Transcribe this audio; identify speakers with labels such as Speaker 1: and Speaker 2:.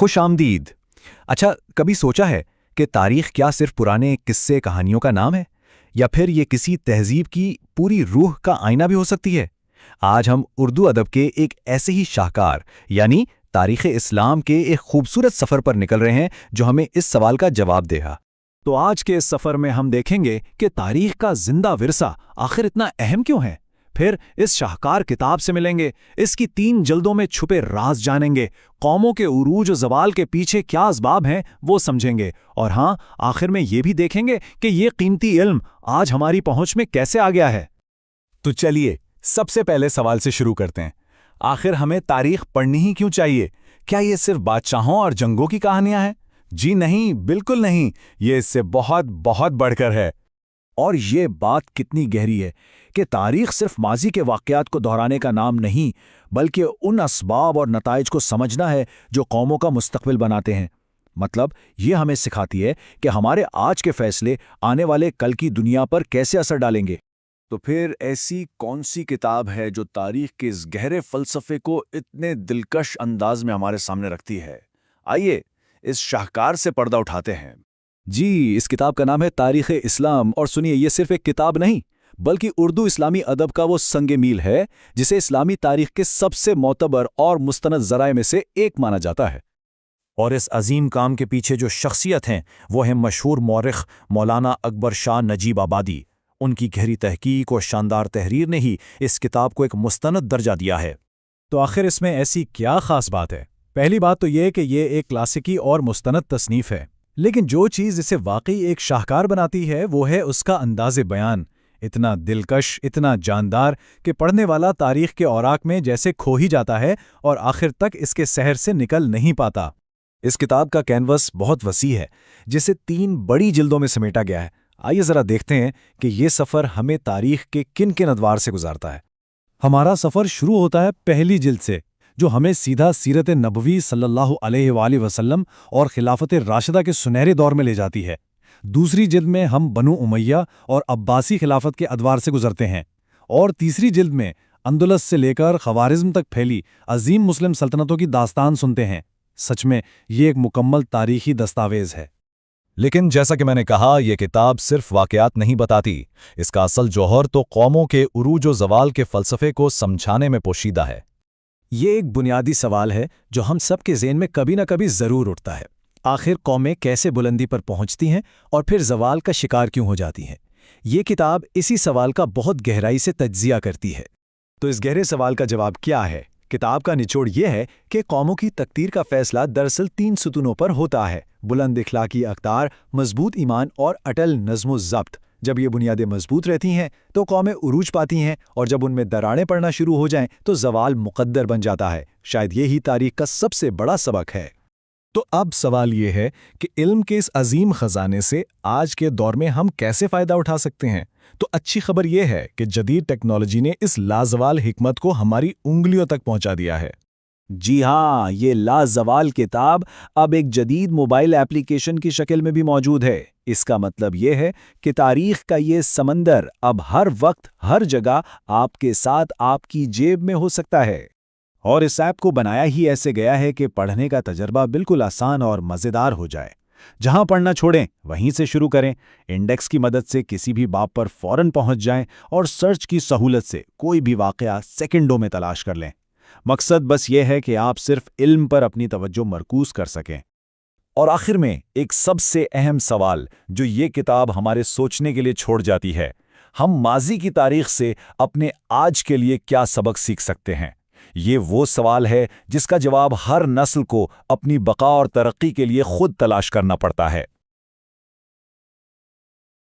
Speaker 1: خوش آمدید۔ اچھا، کبھی سوچا ہے کہ تاریخ کیا صرف پرانے قصے کہانیوں کا نام ہے، یا پھر یہ کسی تہذیب کی پوری روح کا آئینہ بھی ہو سکتی ہے؟ آج ہم اردو ادب کے ایک ایسے ہی شاہکار یعنی تاریخ اسلام کے ایک خوبصورت سفر پر نکل رہے ہیں جو ہمیں اس سوال کا جواب دے گا۔
Speaker 2: تو آج کے اس سفر میں ہم دیکھیں گے کہ تاریخ کا زندہ ورثہ آخر اتنا اہم کیوں ہے۔ پھر اس شاہکار کتاب سے ملیں گے، اس کی 3 جلدوں میں چھپے راز جانیں گے، قوموں کے عروج و زوال کے پیچھے کیا اسباب ہیں وہ سمجھیں گے، اور ہاں، آخر میں یہ بھی دیکھیں گے کہ یہ قیمتی علم آج ہماری پہنچ میں کیسے آ گیا ہے۔
Speaker 3: تو چلیے سب سے پہلے سوال سے شروع کرتے ہیں۔ آخر ہمیں تاریخ پڑھنی ہی کیوں چاہیے؟ کیا یہ صرف بادشاہوں اور جنگوں کی کہانیاں ہیں؟ جی نہیں، بالکل نہیں، یہ اس سے بہت بہت بڑھ کر ہے۔
Speaker 2: اور یہ بات کتنی گہری ہے کہ تاریخ صرف ماضی کے واقعات کو دہرانے کا نام نہیں، بلکہ ان اسباب اور نتائج کو سمجھنا ہے جو قوموں کا مستقبل بناتے ہیں۔ مطلب یہ ہمیں سکھاتی ہے کہ ہمارے آج کے فیصلے آنے والے کل کی دنیا پر کیسے اثر ڈالیں گے۔
Speaker 4: تو پھر ایسی کون سی کتاب ہے جو تاریخ کے اس گہرے فلسفے کو اتنے دلکش انداز میں ہمارے سامنے رکھتی ہے؟ آئیے اس شاہکار سے پردہ اٹھاتے ہیں۔
Speaker 2: جی، اس کتاب کا نام ہے تاریخ اسلام، اور سنیے، یہ صرف ایک کتاب نہیں بلکہ اردو اسلامی ادب کا وہ سنگ میل ہے جسے اسلامی تاریخ کے سب سے معتبر اور مستند ذرائع میں سے ایک مانا جاتا ہے۔
Speaker 3: اور اس عظیم کام کے پیچھے جو شخصیت ہیں وہ ہیں مشہور مورخ مولانا اکبر شاہ نجیب آبادی۔ ان کی گہری تحقیق اور شاندار تحریر نے ہی اس کتاب کو ایک مستند درجہ دیا ہے۔
Speaker 2: تو آخر اس میں ایسی کیا خاص بات ہے؟ پہلی بات تو یہ کہ یہ ایک کلاسیکی اور مستند تصنیف ہے، لیکن جو چیز اسے واقعی ایک شاہکار بناتی ہے وہ ہے اس کا انداز بیان، اتنا دلکش، اتنا جاندار کہ پڑھنے والا تاریخ کے اوراق میں جیسے کھو ہی جاتا ہے اور آخر تک اس کے سحر سے نکل نہیں پاتا۔
Speaker 1: اس کتاب کا کینوس بہت وسیع ہے جسے 3 بڑی جلدوں میں سمیٹا گیا ہے۔ آئیے ذرا دیکھتے ہیں کہ یہ سفر ہمیں تاریخ کے کن کن ادوار سے گزارتا ہے۔
Speaker 2: ہمارا سفر شروع ہوتا ہے پہلی جلد سے، جو ہمیں سیدھا سیرت نبوی صلی اللہ علیہ وآلہ وسلم اور خلافت راشدہ کے سنہرے دور میں لے جاتی ہے۔ دوسری جلد میں ہم بنو امیہ اور عباسی خلافت کے ادوار سے گزرتے ہیں، اور تیسری جلد میں اندلس سے لے کر خوارزم تک پھیلی عظیم مسلم سلطنتوں کی داستان سنتے ہیں۔ سچ میں یہ ایک مکمل تاریخی دستاویز ہے۔
Speaker 5: لیکن جیسا کہ میں نے کہا، یہ کتاب صرف واقعات نہیں بتاتی، اس کا اصل جوہر تو قوموں کے عروج و زوال کے فلسفے کو سمجھانے میں پوشیدہ ہے۔
Speaker 2: یہ ایک بنیادی سوال ہے جو ہم سب کے ذہن میں کبھی نہ کبھی ضرور اٹھتا ہے۔ آخر قومیں کیسے بلندی پر پہنچتی ہیں اور پھر زوال کا شکار کیوں ہو جاتی ہیں؟ یہ کتاب اسی سوال کا بہت گہرائی سے تجزیہ کرتی ہے۔
Speaker 1: تو اس گہرے سوال کا جواب کیا ہے؟ کتاب کا نچوڑ یہ ہے کہ قوموں کی تقدیر کا فیصلہ دراصل 3 ستونوں پر ہوتا ہے: بلند اخلاقی اقدار، مضبوط ایمان اور اٹل نظم و ضبط۔ جب یہ بنیادیں مضبوط رہتی ہیں تو قومیں عروج پاتی ہیں، اور جب ان میں دراڑیں پڑنا شروع ہو جائیں تو زوال مقدر بن جاتا ہے۔ شاید یہی تاریخ کا سب سے بڑا سبق ہے۔
Speaker 5: تو اب سوال یہ ہے کہ علم کے اس عظیم خزانے سے آج کے دور میں ہم کیسے فائدہ اٹھا سکتے ہیں؟ تو اچھی خبر یہ ہے کہ جدید ٹیکنالوجی نے اس لازوال حکمت کو ہماری انگلیوں تک پہنچا دیا ہے۔
Speaker 2: جی ہاں، یہ لازوال کتاب اب ایک جدید موبائل ایپلیکیشن کی شکل میں بھی موجود ہے۔ اس کا مطلب یہ ہے کہ تاریخ کا یہ سمندر اب ہر وقت، ہر جگہ آپ کے ساتھ، آپ کی جیب میں ہو سکتا ہے۔ اور اس ایپ کو بنایا ہی ایسے گیا ہے کہ پڑھنے کا تجربہ بالکل آسان اور مزیدار ہو جائے۔ جہاں پڑھنا چھوڑیں وہیں سے شروع کریں، انڈیکس کی مدد سے کسی بھی باب پر فوراً پہنچ جائیں، اور سرچ کی سہولت سے کوئی بھی واقعہ سیکنڈوں میں تلاش کر لیں۔ مقصد بس یہ ہے کہ آپ صرف علم پر اپنی توجہ مرکوز کر سکیں۔
Speaker 5: اور آخر میں ایک سب سے اہم سوال جو یہ کتاب ہمارے سوچنے کے لیے چھوڑ جاتی ہے: ہم ماضی کی تاریخ سے اپنے آج کے لیے کیا سبق سیکھ سکتے ہیں؟ یہ وہ سوال ہے جس کا جواب ہر نسل کو اپنی بقا اور ترقی کے لیے خود تلاش کرنا پڑتا ہے۔